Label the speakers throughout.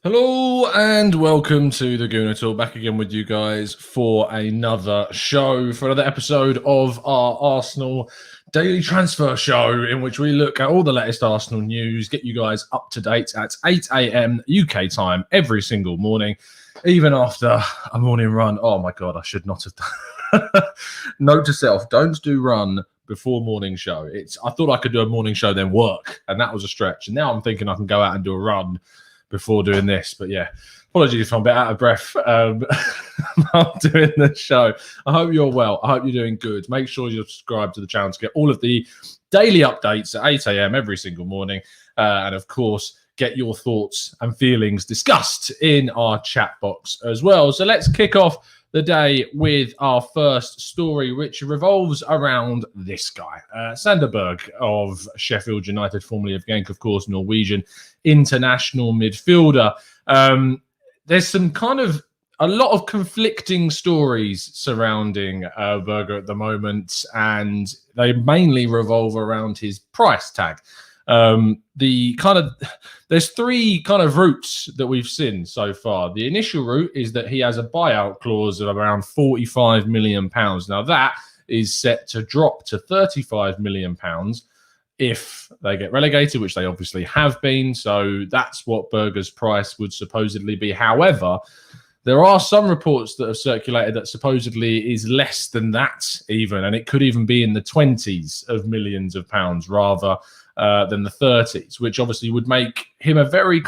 Speaker 1: Hello and welcome to the Gooner Talk. Back again with you guys for another show, for another episode of our Arsenal daily transfer show, in which we look at all the latest Arsenal news, get you guys up to date at 8 a.m. UK time every single morning, even after a morning run. Oh my God, I should not have done. Note to self, don't do run before morning show. I thought I could do a morning show then work, and that was a stretch. And now I'm thinking I can go out and do a run before doing this. But yeah, apologies if I'm a bit out of breath while doing the show. I hope you're well. I hope you're doing good. Make sure you subscribe to the channel to get all of the daily updates at 8 a.m. every single morning. And of course, get your thoughts and feelings discussed in our chat box as well. So let's kick off the day with our first story, which revolves around this guy, Sander Berge of Sheffield United, formerly of Genk, of course, Norwegian international midfielder. There's some a lot of conflicting stories surrounding Berge at the moment, and they mainly revolve around his price tag. There's three routes that we've seen so far. The initial route is that he has a buyout clause of around £45 million. Now that is set to drop to £35 million if they get relegated, which they obviously have been. So that's what Berge's price would supposedly be. However, there are some reports that have circulated that supposedly is less than that even, and it could even be in the 20s of millions of pounds rather than the 30s, which obviously would make him a very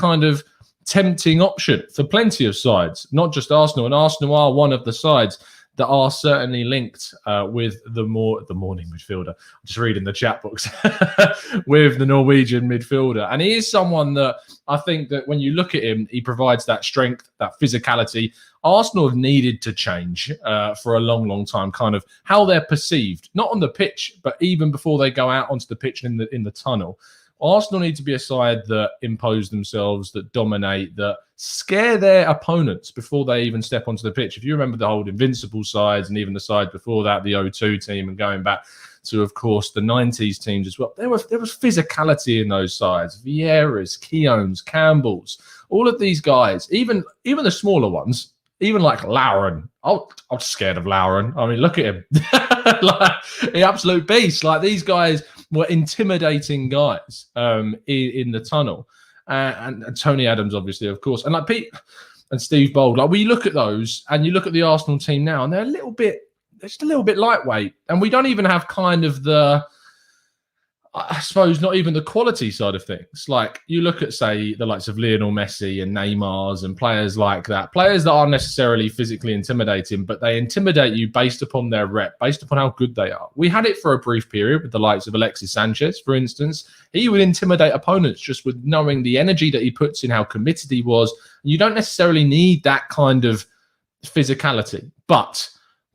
Speaker 1: tempting option for plenty of sides, not just Arsenal. And Arsenal are one of the sides that are certainly linked with the morning midfielder. I'm just reading the chat box with the Norwegian midfielder. And he is someone that I think that when you look at him, he provides that strength, that physicality. Arsenal have needed to change for a long, long time, how they're perceived, not on the pitch, but even before they go out onto the pitch and in the tunnel. Arsenal need to be a side that impose themselves, that dominate, that scare their opponents before they even step onto the pitch. If you remember the old Invincible sides and even the side before that, the O2 team, and going back to, of course, the 90s teams as well, there was physicality in those sides. Vieiras, Keowns, Campbells, all of these guys, even the smaller ones, even like Lauren. I'm scared of Lauren. I mean, look at him. Like the absolute beast. Like, these guys were intimidating guys in the tunnel. And Tony Adams, obviously, of course. And like Pete and Steve Bold. Like, we look at those and you look at the Arsenal team now, and they're just a little bit lightweight. And we don't even have I suppose, not even the quality side of things. Like, you look at, say, the likes of Lionel Messi and Neymar's and players like that, players that aren't necessarily physically intimidating, but they intimidate you based upon their rep, based upon how good they are. We had it for a brief period with the likes of Alexis Sanchez, for instance. He would intimidate opponents just with knowing the energy that he puts in, how committed he was. You don't necessarily need that kind of physicality, but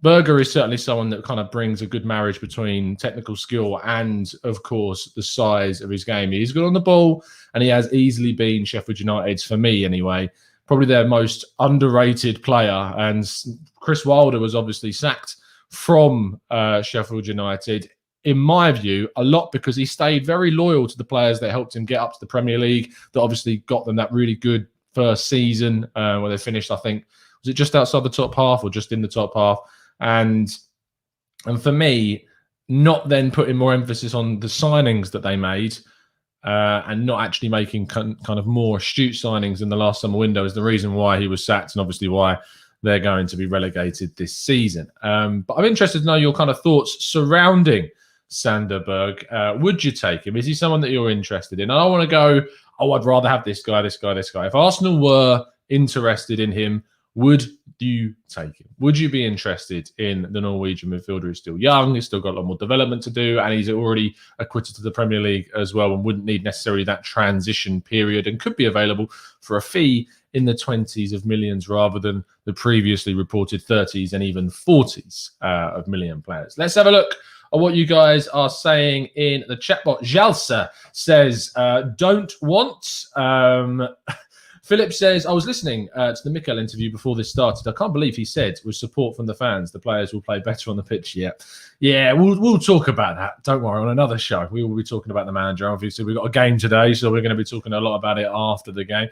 Speaker 1: Berge is certainly someone that brings a good marriage between technical skill and, of course, the size of his game. He's good on the ball, and he has easily been Sheffield United's, for me anyway, probably their most underrated player. And Chris Wilder was obviously sacked from Sheffield United, in my view, a lot because he stayed very loyal to the players that helped him get up to the Premier League, that obviously got them that really good first season where they finished, I think, was it just outside the top half or just in the top half? And for me, not then putting more emphasis on the signings that they made and not actually making more astute signings in the last summer window is the reason why he was sacked, and obviously why they're going to be relegated this season. But I'm interested to know your thoughts surrounding Sander Berge. Would you take him? Is he someone that you're interested in? I don't want to go, I'd rather have this guy. If Arsenal were interested in him, would you take him? Would you be interested in the Norwegian midfielder who's still young, he's still got a lot more development to do, and he's already acquitted to the Premier League as well, and wouldn't need necessarily that transition period, and could be available for a fee in the 20s of millions rather than the previously reported 30s and even 40s of million players? Let's have a look at what you guys are saying in the chat box. Jalsa says, don't want. Philip says, I was listening to the Mikel interview before this started. I can't believe he said, with support from the fans, the players will play better on the pitch. Yeah, we'll talk about that. Don't worry, on another show. We will be talking about the manager. Obviously, we've got a game today, so we're going to be talking a lot about it after the game.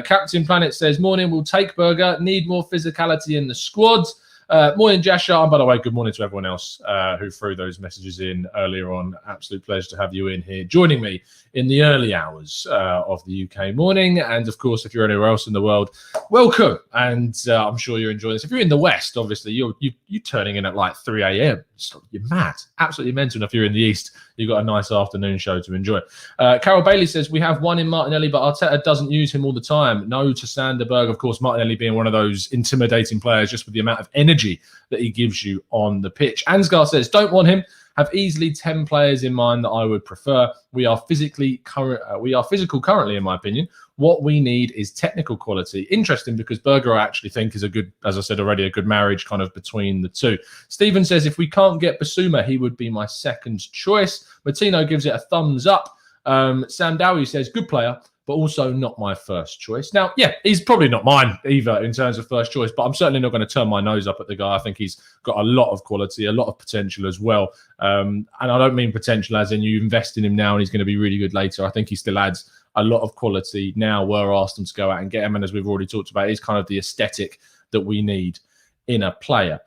Speaker 1: Captain Planet says, morning, we'll take Berge. Need more physicality in the squad. Morning, Jasha. And by the way, good morning to everyone else who threw those messages in earlier on. Absolute pleasure to have you in here, joining me in the early hours of the UK morning. And of course, if you're anywhere else in the world, welcome. And I'm sure you're enjoying this. If you're in the West, obviously, you're turning in at like 3 a.m. You're mad. Absolutely mental. If you're in the East, you've got a nice afternoon show to enjoy. Carol Bailey says, we have one in Martinelli, but Arteta doesn't use him all the time. No to Sander Berge. Of course, Martinelli being one of those intimidating players just with the amount of energy that he gives you on the pitch. Ansgar says, don't want him. Have easily 10 players in mind that I would prefer. We are physical currently, in my opinion. What we need is technical quality. Interesting, because Berge I actually think is a good, as I said already, a good marriage kind of between the two. Stephen says, if we can't get Basuma, he would be my second choice. Martino gives it a thumbs up. Sam Dowie says, good player, but also not my first choice. Now, yeah, he's probably not mine either in terms of first choice, but I'm certainly not going to turn my nose up at the guy. I think he's got a lot of quality, a lot of potential as well. And I don't mean potential as in you invest in him now and he's going to be really good later. I think he still adds a lot of quality now. We're asked them to go out and get him. And as we've already talked about, it's kind of the aesthetic that we need in a player.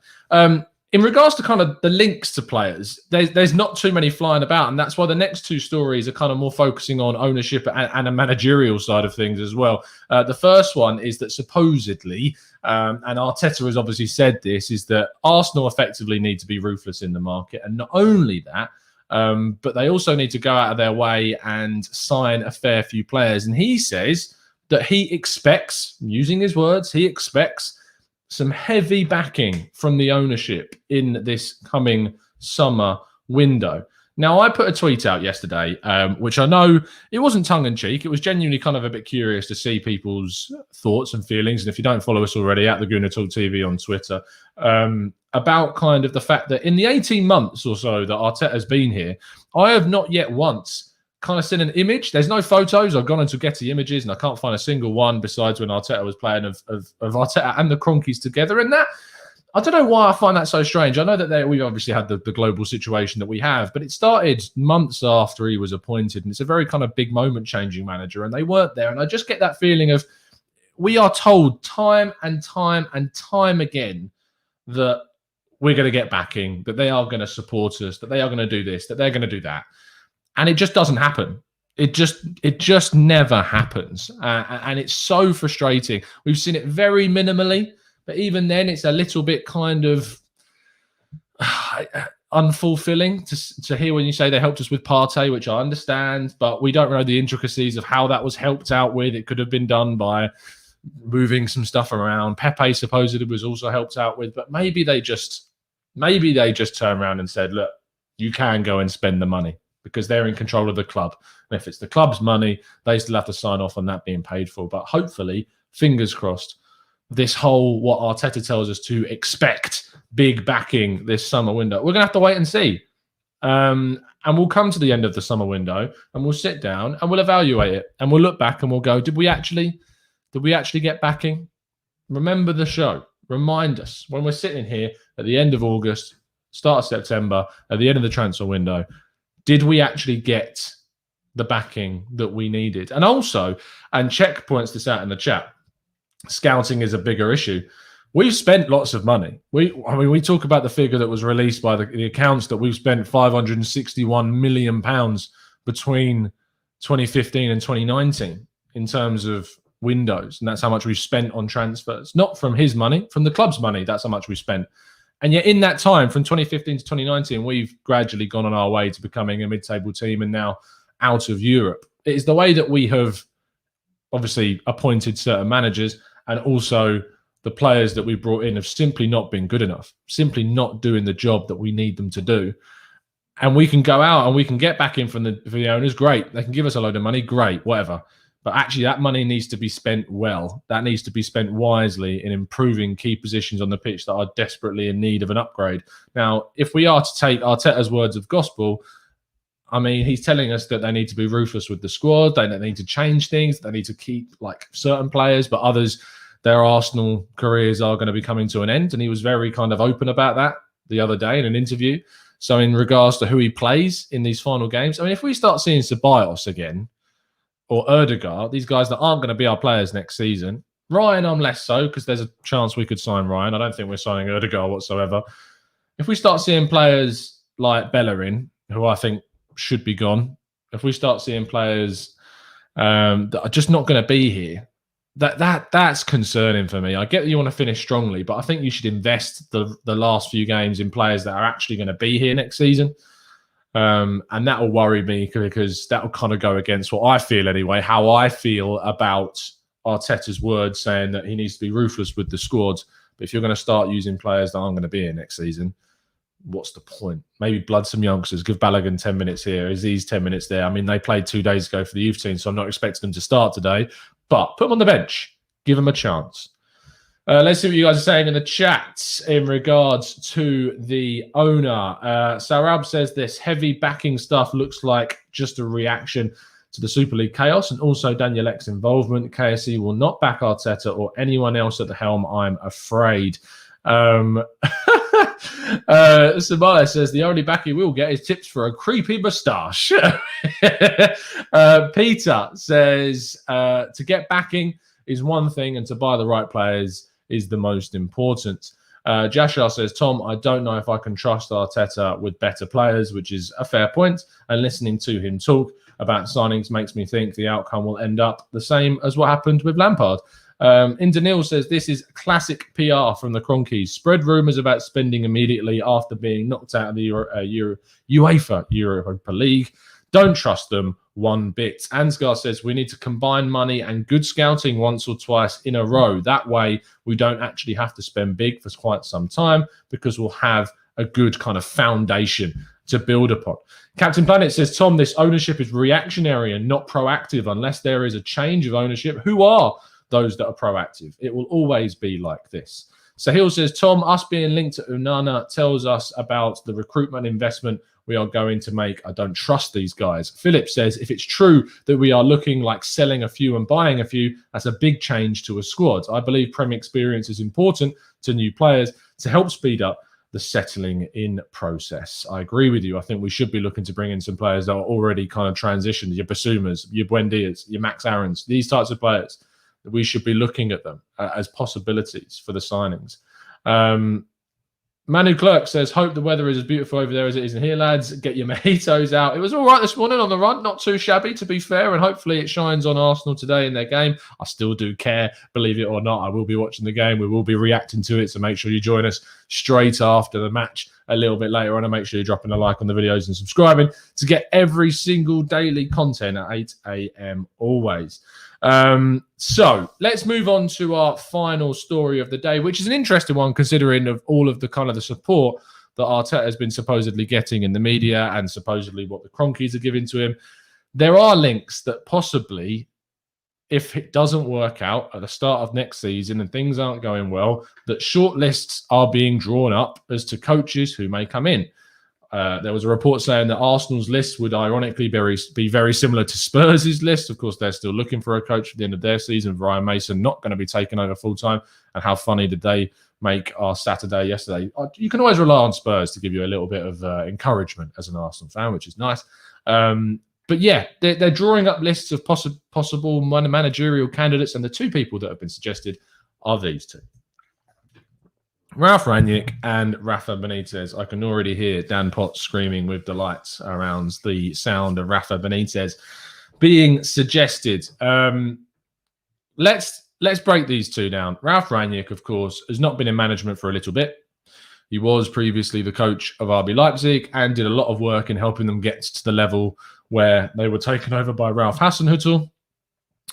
Speaker 1: In regards to kind of the links to players, there's not too many flying about, and that's why the next two stories are kind of more focusing on ownership and a managerial side of things as well. The first one is that supposedly, and Arteta has obviously said this, is that Arsenal effectively need to be ruthless in the market, and not only that, but they also need to go out of their way and sign a fair few players. And he says that he expects, using his words, he expects some heavy backing from the ownership in this coming summer window. Now, I put a tweet out yesterday, which I know it wasn't tongue-in-cheek. It was genuinely kind of a bit curious to see people's thoughts and feelings. And if you don't follow us already, at the Gooner Talk TV on Twitter, about kind of the fact that in the 18 months or so that Arteta has been here, I have not yet once kind of seen an image. There's no photos. I've gone into Getty Images and I can't find a single one besides when Arteta was playing of Arteta and the Kroenkes together. And that, I don't know why I find that so strange. I know that we obviously had the global situation that we have, but it started months after he was appointed, and it's a very kind of big moment-changing manager, and they weren't there. And I just get that feeling of, we are told time and time and time again that we're going to get backing, that they are going to support us, that they are going to do this, that they're going to do that. And it just doesn't happen. It just never happens. And it's so frustrating. We've seen it very minimally, but even then it's a little bit kind of unfulfilling to hear when you say they helped us with Partey, which I understand, but we don't know the intricacies of how that was helped out with. It could have been done by moving some stuff around. Pepe supposedly was also helped out with, but maybe they just turned around and said, look, you can go and spend the money, because they're in control of the club. And if it's the club's money, they still have to sign off on that being paid for. But hopefully, fingers crossed, this whole, what Arteta tells us to expect, big backing this summer window, we're going to have to wait and see. And we'll come to the end of the summer window and we'll sit down and we'll evaluate it. And we'll look back and we'll go, did we actually get backing? Remember the show. Remind us when we're sitting here at the end of August, start of September, at the end of the transfer window, did we actually get the backing that we needed? And also, and Czech points this out in the chat, scouting is a bigger issue. We've spent lots of money. We talk about the figure that was released by the accounts that we've spent £561 million between 2015 and 2019 in terms of windows. And that's how much we've spent on transfers. Not from his money, from the club's money. That's how much we've spent. And yet in that time, from 2015 to 2019, we've gradually gone on our way to becoming a mid-table team and now out of Europe. It is the way that we have obviously appointed certain managers, and also the players that we brought in have simply not been good enough, simply not doing the job that we need them to do. And we can go out and we can get back in from the owners, great. They can give us a load of money, great, whatever. But actually that money needs to be spent well. That needs to be spent wisely in improving key positions on the pitch that are desperately in need of an upgrade. Now, if we are to take Arteta's words of gospel, I mean, he's telling us that they need to be ruthless with the squad. They need to change things. They need to keep like certain players, but others, their Arsenal careers are going to be coming to an end. And he was very kind of open about that the other day in an interview. So in regards to who he plays in these final games, I mean, if we start seeing Ceballos again or Erdegaard, these guys that aren't going to be our players next season, Ryan, I'm less so because there's a chance we could sign Ryan. I don't think we're signing Erdegaard whatsoever. If we start seeing players like Bellerin, who I think should be gone, if we start seeing players that are just not going to be here, that's concerning for me. I get that you want to finish strongly, but I think you should invest the last few games in players that are actually going to be here next season. And that will worry me because that will kind of go against what I feel anyway, how I feel about Arteta's words saying that he needs to be ruthless with the squad. But if you're going to start using players that aren't going to be here next season, what's the point? Maybe blood some youngsters, give Balogun 10 minutes here, Aziz 10 minutes there. I mean, they played 2 days ago for the youth team, so I'm not expecting them to start today. But put them on the bench. Give them a chance. Let's see what you guys are saying in the chat in regards to the owner. Sarab says this heavy backing stuff looks like just a reaction to the Super League chaos and also Daniel Ek's involvement. KSE will not back Arteta or anyone else at the helm, I'm afraid. Sabaya says the only back he will get is tips for a creepy moustache. Peter says to get backing is one thing and to buy the right players is the most important. Jashar says, Tom, I don't know if I can trust Arteta with better players, which is a fair point. And listening to him talk about signings makes me think the outcome will end up the same as what happened with Lampard. Indanil says, this is classic PR from the Kroenkes. Spread rumours about spending immediately after being knocked out of the UEFA Europa League. Don't trust them one bit. Ansgar says, we need to combine money and good scouting once or twice in a row. That way, we don't actually have to spend big for quite some time because we'll have a good kind of foundation to build upon. Captain Planet says, Tom, this ownership is reactionary and not proactive unless there is a change of ownership. Who are those that are proactive? It will always be like this. Sahil says, Tom, us being linked to Unana tells us about the recruitment investment we are going to make. I don't trust these guys. Philip says, if it's true that we are looking like selling a few and buying a few, that's a big change to a squad. I believe Premier experience is important to new players to help speed up the settling in process. I agree with you. I think we should be looking to bring in some players that are already kind of transitioned, your Basumas, your Buendias, your Max Aarons, these types of players. We should be looking at them as possibilities for the signings. Manu Clerk says, hope the weather is as beautiful over there as it is in here, lads. Get your mojitos out. It was all right this morning on the run. Not too shabby, to be fair. And hopefully it shines on Arsenal today in their game. I still do care, believe it or not. I will be watching the game. We will be reacting to it. So make sure you join us straight after the match a little bit later on. And make sure you're dropping a like on the videos and subscribing to get every single daily content at 8 a.m. always. So let's move on to our final story of the day, which is an interesting one considering of all of the kind of the support that Arteta has been supposedly getting in the media and supposedly what the Kroenkes are giving to him. There are links that possibly, if it doesn't work out at the start of next season and things aren't going well, that short lists are being drawn up as to coaches who may come in. There was a report saying that Arsenal's list would ironically be very similar to Spurs' list. Of course, they're still looking for a coach at the end of their season. Ryan Mason not going to be taking over full-time. And how funny did they make our Saturday yesterday? You can always rely on Spurs to give you a little bit of encouragement as an Arsenal fan, which is nice. But yeah, they're drawing up lists of possible managerial candidates. And the two people that have been suggested are these two. Ralf Rangnick and Rafa Benítez. I can already hear Dan Potts screaming with delight around the sound of Rafa Benítez being suggested. Let's break these two down. Ralf Rangnick, of course, has not been in management for a little bit. He was previously the coach of RB Leipzig and did a lot of work in helping them get to the level where they were taken over by Ralf Hasenhüttl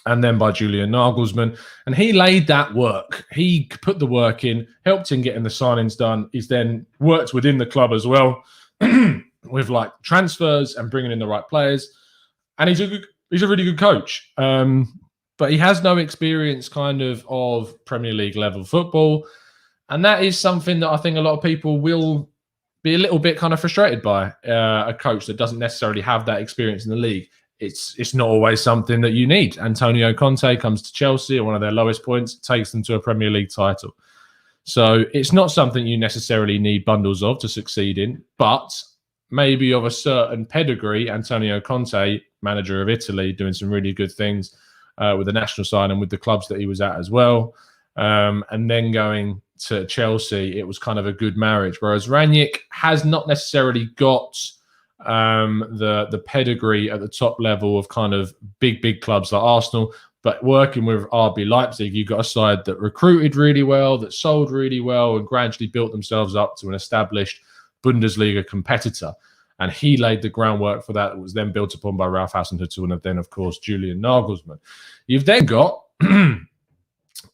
Speaker 1: and then by Julian Nagelsmann. And he laid that work. He put the work in, helped in getting the signings done. He's then worked within the club as well with like transfers and bringing in the right players. And he's a really good coach. But he has no experience kind of Premier League level football. And that is something that I think a lot of people will be a little bit kind of frustrated by a coach that doesn't necessarily have that experience in the league. It's not always something that you need. Antonio Conte comes to Chelsea at one of their lowest points, takes them to a Premier League title. So it's not something you necessarily need bundles of to succeed in, but maybe of a certain pedigree. Antonio Conte, manager of Italy, doing some really good things with the national side and with the clubs that he was at as well. And then going to Chelsea, it was kind of a good marriage. Whereas Rangnick has not necessarily got the pedigree at the top level of kind of big clubs like Arsenal. But working with RB Leipzig, you've got a side that recruited really well, that sold really well, and gradually built themselves up to an established Bundesliga competitor. And he laid the groundwork for that. It was then built upon by Ralf Hasenhüttl and then, of course, Julian Nagelsmann. You've then got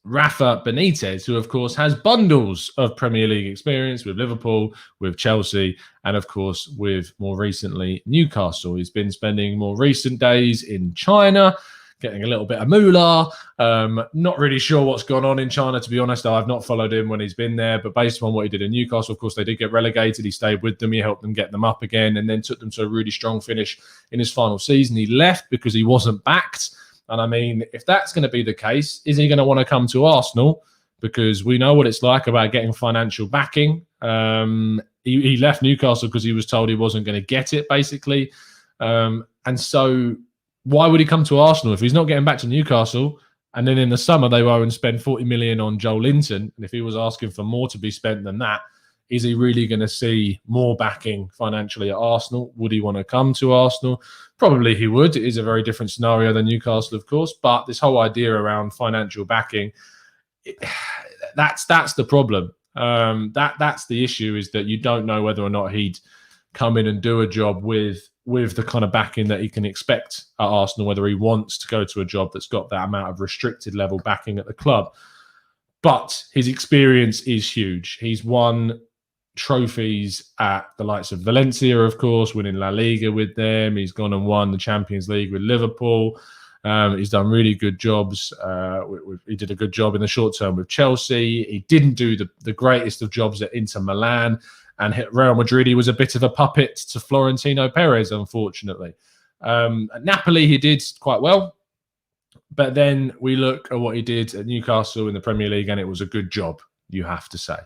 Speaker 1: Rafa Benitez, who, of course, has bundles of Premier League experience with Liverpool, with Chelsea, and, of course, with, more recently, Newcastle. He's been spending more recent days in China, getting a little bit of moolah. Not really sure what's gone on in China, to be honest. I've not followed him when he's been there, but based on what he did in Newcastle, of course, they did get relegated. He stayed with them. He helped them get them up again and then took them to a really strong finish in his final season. He left because he wasn't backed. And I mean, if that's going to be the case, is he going to want to come to Arsenal? Because we know what it's like about getting financial backing. He left Newcastle because he was told he wasn't going to get it, basically. And so why would he come to Arsenal if he's not getting back to Newcastle? And then in the summer, they were and spend 40 million on Joel Linton. And if he was asking for more to be spent than that, is he really going to see more backing financially at Arsenal? Would he want to come to Arsenal? Probably he would. It is a very different scenario than Newcastle, of course. But this whole idea around financial backing, that's the problem. That's the issue, is that you don't know whether or not he'd come in and do a job with the kind of backing that he can expect at Arsenal, whether he wants to go to a job that's got that amount of restricted level backing at the club. But his experience is huge. He's won trophies at the likes of Valencia, of course, winning La Liga with them. He's gone and won the Champions League with Liverpool. He's done really good jobs. He did a good job in the short term with Chelsea. He didn't do the greatest of jobs at Inter Milan. And hit Real Madrid, he was a bit of a puppet to Florentino Perez, unfortunately. At Napoli, he did quite well. But then we look at what he did at Newcastle in the Premier League, and it was a good job, you have to say.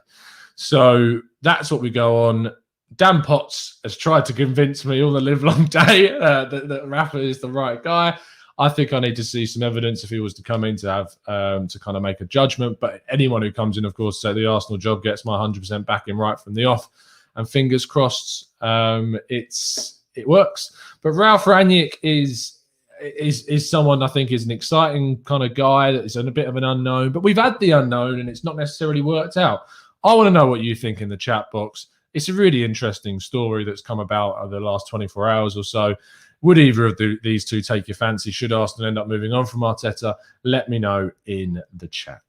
Speaker 1: So that's what we go on. Dan Potts has tried to convince me all the live long day that Rafa is the right guy. I think I need to see some evidence if he was to come in to have to kind of make a judgment. But anyone who comes in, of course, say the Arsenal job gets my 100% backing right from the off. And fingers crossed, it works. But Ralf Rangnick is someone I think is an exciting kind of guy that is a bit of an unknown. But we've had the unknown and it's not necessarily worked out. I want to know what you think in the chat box. It's a really interesting story that's come about over the last 24 hours or so. Would either of these two take your fancy? Should Arsenal end up moving on from Arteta? Let me know in the chat.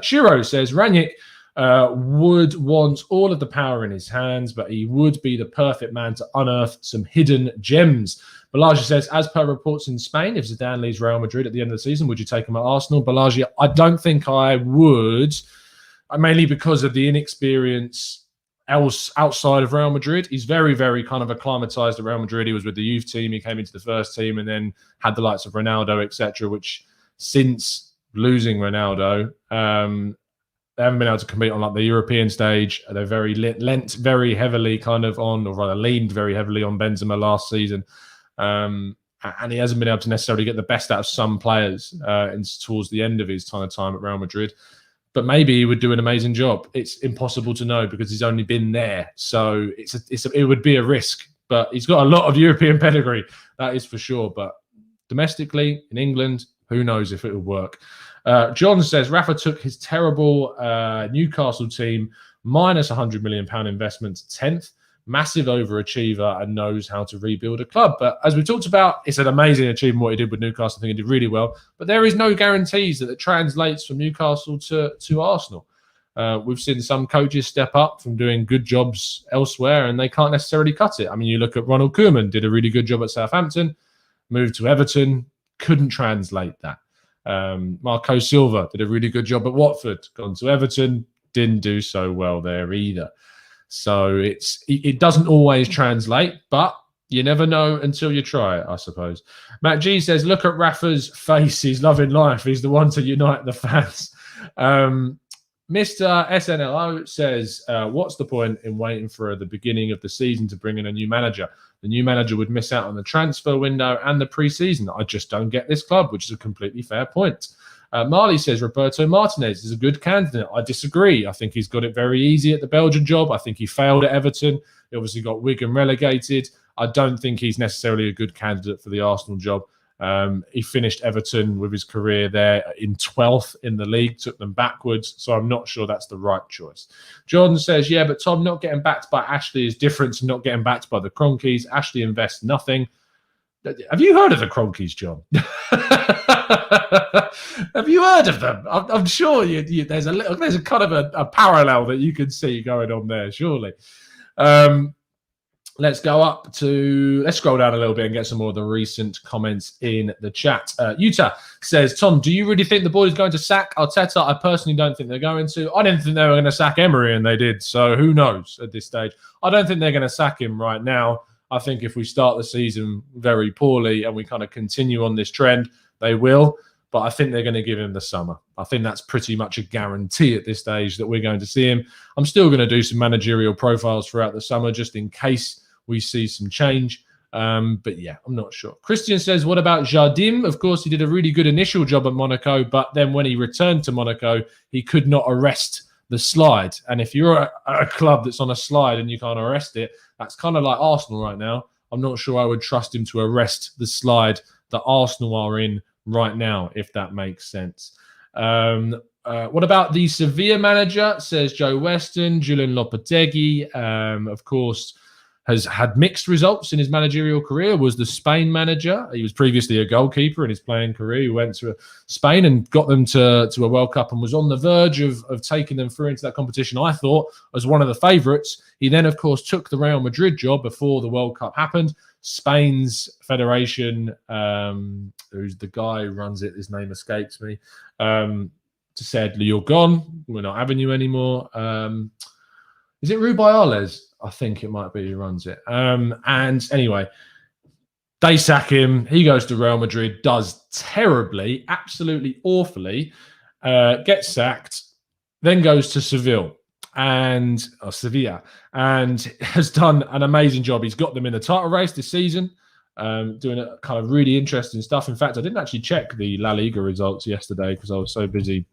Speaker 1: Shiro says, Rangnick would want all of the power in his hands, but he would be the perfect man to unearth some hidden gems. Balaji says, as per reports in Spain, if Zidane leaves Real Madrid at the end of the season, would you take him at Arsenal? Balaji, I don't think I would, mainly because of the inexperience outside of Real Madrid. He's very, very kind of acclimatized at Real Madrid. He was with the youth team. He came into the first team and then had the likes of Ronaldo, etc., which since losing Ronaldo, they haven't been able to compete on like the European stage. They're very leaned very heavily kind of on, or rather leaned very heavily on Benzema last season. And he hasn't been able to necessarily get the best out of some players towards the end of his time at Real Madrid. But maybe he would do an amazing job. It's impossible to know because he's only been there. So it would be a risk. But he's got a lot of European pedigree, that is for sure. But domestically, in England, who knows if it would work. John says, Rafa took his terrible Newcastle team minus £100 million investment to 10th. Massive overachiever and knows how to rebuild a club. But as we talked about, it's an amazing achievement what he did with Newcastle. I think he did really well. But there is no guarantees that it translates from Newcastle to Arsenal. We've seen some coaches step up from doing good jobs elsewhere and they can't necessarily cut it. I mean, you look at Ronald Koeman, did a really good job at Southampton, moved to Everton, couldn't translate that. Marco Silva did a really good job at Watford, gone to Everton, didn't do so well there either. So it doesn't always translate, but you never know until you try it, I suppose. Matt G says, look at Rafa's face. He's loving life. He's the one to unite the fans. Mr. SNLO says, what's the point in waiting for the beginning of the season to bring in a new manager? The new manager would miss out on the transfer window and the pre-season. I just don't get this club, which is a completely fair point. Marley says, Roberto Martinez is a good candidate. I disagree. I think he's got it very easy at the Belgian job. I think he failed at Everton. He obviously got Wigan relegated. I don't think he's necessarily a good candidate for the Arsenal job. He finished Everton with his career there in 12th in the league, took them backwards. So I'm not sure that's the right choice. Jordan says, yeah, but Tom, not getting backed by Ashley is different to not getting backed by the Kroenkes. Ashley invests nothing. Have you heard of the Kroenkes, John? Have you heard of them? I'm sure there's a kind of a parallel that you can see going on there, surely. Let's scroll down a little bit and get some more of the recent comments in the chat. Utah says, Tom, do you really think the board is going to sack Arteta? I personally don't think they're going to. I didn't think they were going to sack Emery, and they did. So who knows at this stage? I don't think they're going to sack him right now. I think if we start the season very poorly and we kind of continue on this trend, they will. But I think they're going to give him the summer. I think that's pretty much a guarantee at this stage that we're going to see him. I'm still going to do some managerial profiles throughout the summer just in case we see some change. But yeah, I'm not sure. Christian says, what about Jardim? Of course, he did a really good initial job at Monaco, but then when he returned to Monaco, he could not arrest the slide. And if you're a club that's on a slide and you can't arrest it, that's kind of like Arsenal right now. I'm not sure I would trust him to arrest the slide that Arsenal are in right now, if that makes sense. What about the Sevilla manager? Says Joe Weston. Julian Lopetegui, of course, has had mixed results in his managerial career, was the Spain manager. He was previously a goalkeeper in his playing career. He went to Spain and got them to a World Cup and was on the verge of taking them through into that competition, I thought, as one of the favourites. He then, of course, took the Real Madrid job before the World Cup happened. Spain's federation, who's the guy who runs it, his name escapes me, said, you're gone. We're not having you anymore. Is it Rubiales? I think it might be who runs it. And anyway, they sack him. He goes to Real Madrid, does terribly, absolutely awfully, gets sacked, then goes to Sevilla and has done an amazing job. He's got them in the title race this season, doing a kind of really interesting stuff. In fact, I didn't actually check the La Liga results yesterday because I was so busy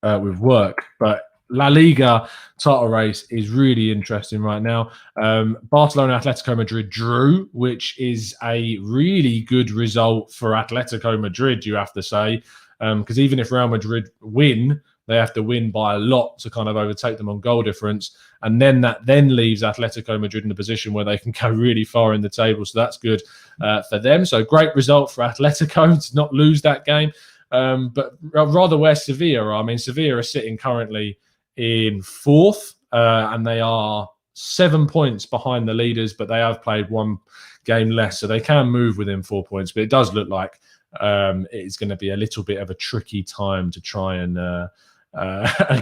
Speaker 1: with work, but La Liga title race is really interesting right now. Barcelona Atletico Madrid drew, which is a really good result for Atletico Madrid, you have to say, because even if Real Madrid win, they have to win by a lot to kind of overtake them on goal difference. And then that leaves Atletico Madrid in a position where they can go really far in the table. So that's good for them. So great result for Atletico to not lose that game. But rather where Sevilla are. I mean, Sevilla are sitting currently in fourth, and they are 7 points behind the leaders, but they have played one game less, so they can move within 4 points. But it does look like it's going to be a little bit of a tricky time to try and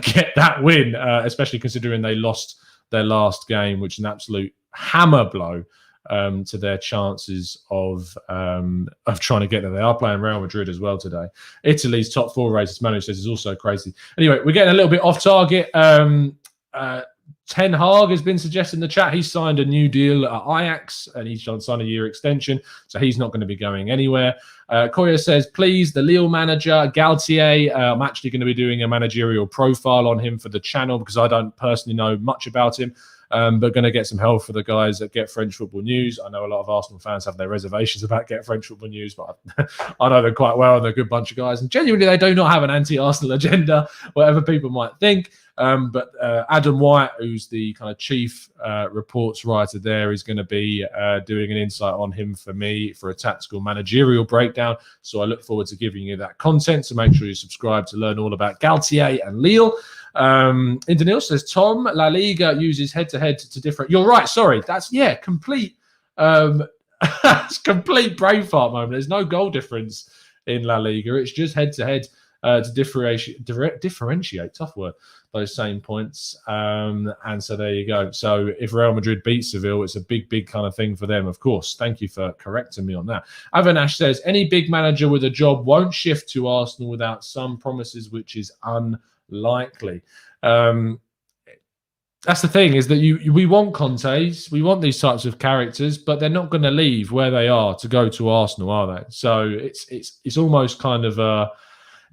Speaker 1: get that win, especially considering they lost their last game, which is an absolute hammer blow to their chances of trying to get there. They are playing Real Madrid as well today. Italy's top four race, as Manu says, is also crazy. Anyway, we're getting a little bit off target. Ten Hag has been suggested in the chat. He's signed a new deal at Ajax and he's signed a year extension, so he's not going to be going anywhere. Koya says, please, the Lille manager, Galtier, I'm actually going to be doing a managerial profile on him for the channel because I don't personally know much about him. But going to get some help for the guys at Get French Football News. I know a lot of Arsenal fans have their reservations about Get French Football News, but I know them quite well, and they're a good bunch of guys. And genuinely, they do not have an anti-Arsenal agenda, whatever people might think. But Adam White, who's the kind of chief reports writer there, is going to be doing an insight on him for me for a tactical managerial breakdown. So I look forward to giving you that content. So make sure you subscribe to learn all about Galtier and Lille. Indanil says, Tom, La Liga uses head-to-head to different... You're right, sorry. That's, complete... it's complete brain fart moment. There's no goal difference in La Liga. It's just head-to-head. to differentiate, tough word, those same points. And so there you go. So if Real Madrid beat Seville, it's a big kind of thing for them, of course. Thank you for correcting me on that. Avinash says, any big manager with a job won't shift to Arsenal without some promises, which is unlikely. That's the thing, is that we want Contes, we want these types of characters, but they're not going to leave where they are to go to Arsenal, are they? So it's almost kind of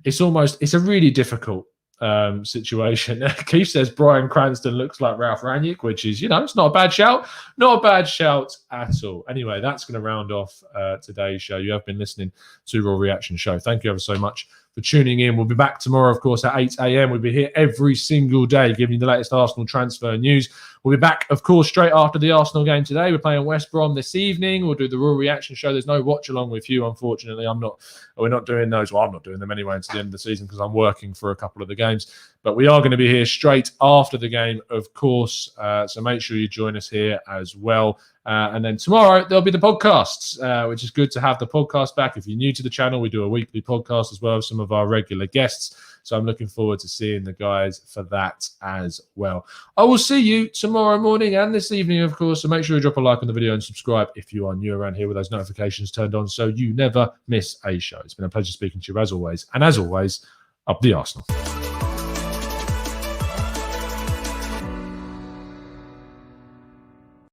Speaker 1: it's a really difficult situation. Keith says Bryan Cranston looks like Ralf Rangnick, which is, it's not a bad shout. Not a bad shout at all. Anyway, that's going to round off today's show. You have been listening to Raw Reaction Show. Thank you ever so much for tuning in. We'll be back tomorrow, of course, at 8 a.m. We'll be here every single day giving you the latest Arsenal transfer news. We'll be back, of course, straight after the Arsenal game today. We're playing West Brom this evening. We'll do the Raw Reaction Show. There's no watch along with you, unfortunately. We're not doing those. Well, I'm not doing them anyway until the end of the season because I'm working for a couple of the games. But we are going to be here straight after the game, of course. So make sure you join us here as well. And then tomorrow, there'll be the podcasts, which is good to have the podcast back. If you're new to the channel, we do a weekly podcast as well with some of our regular guests. So I'm looking forward to seeing the guys for that as well. I will see you tomorrow morning and this evening, of course. So make sure you drop a like on the video and subscribe if you are new around here with those notifications turned on so you never miss a show. It's been a pleasure speaking to you as always. And as always, up the Arsenal.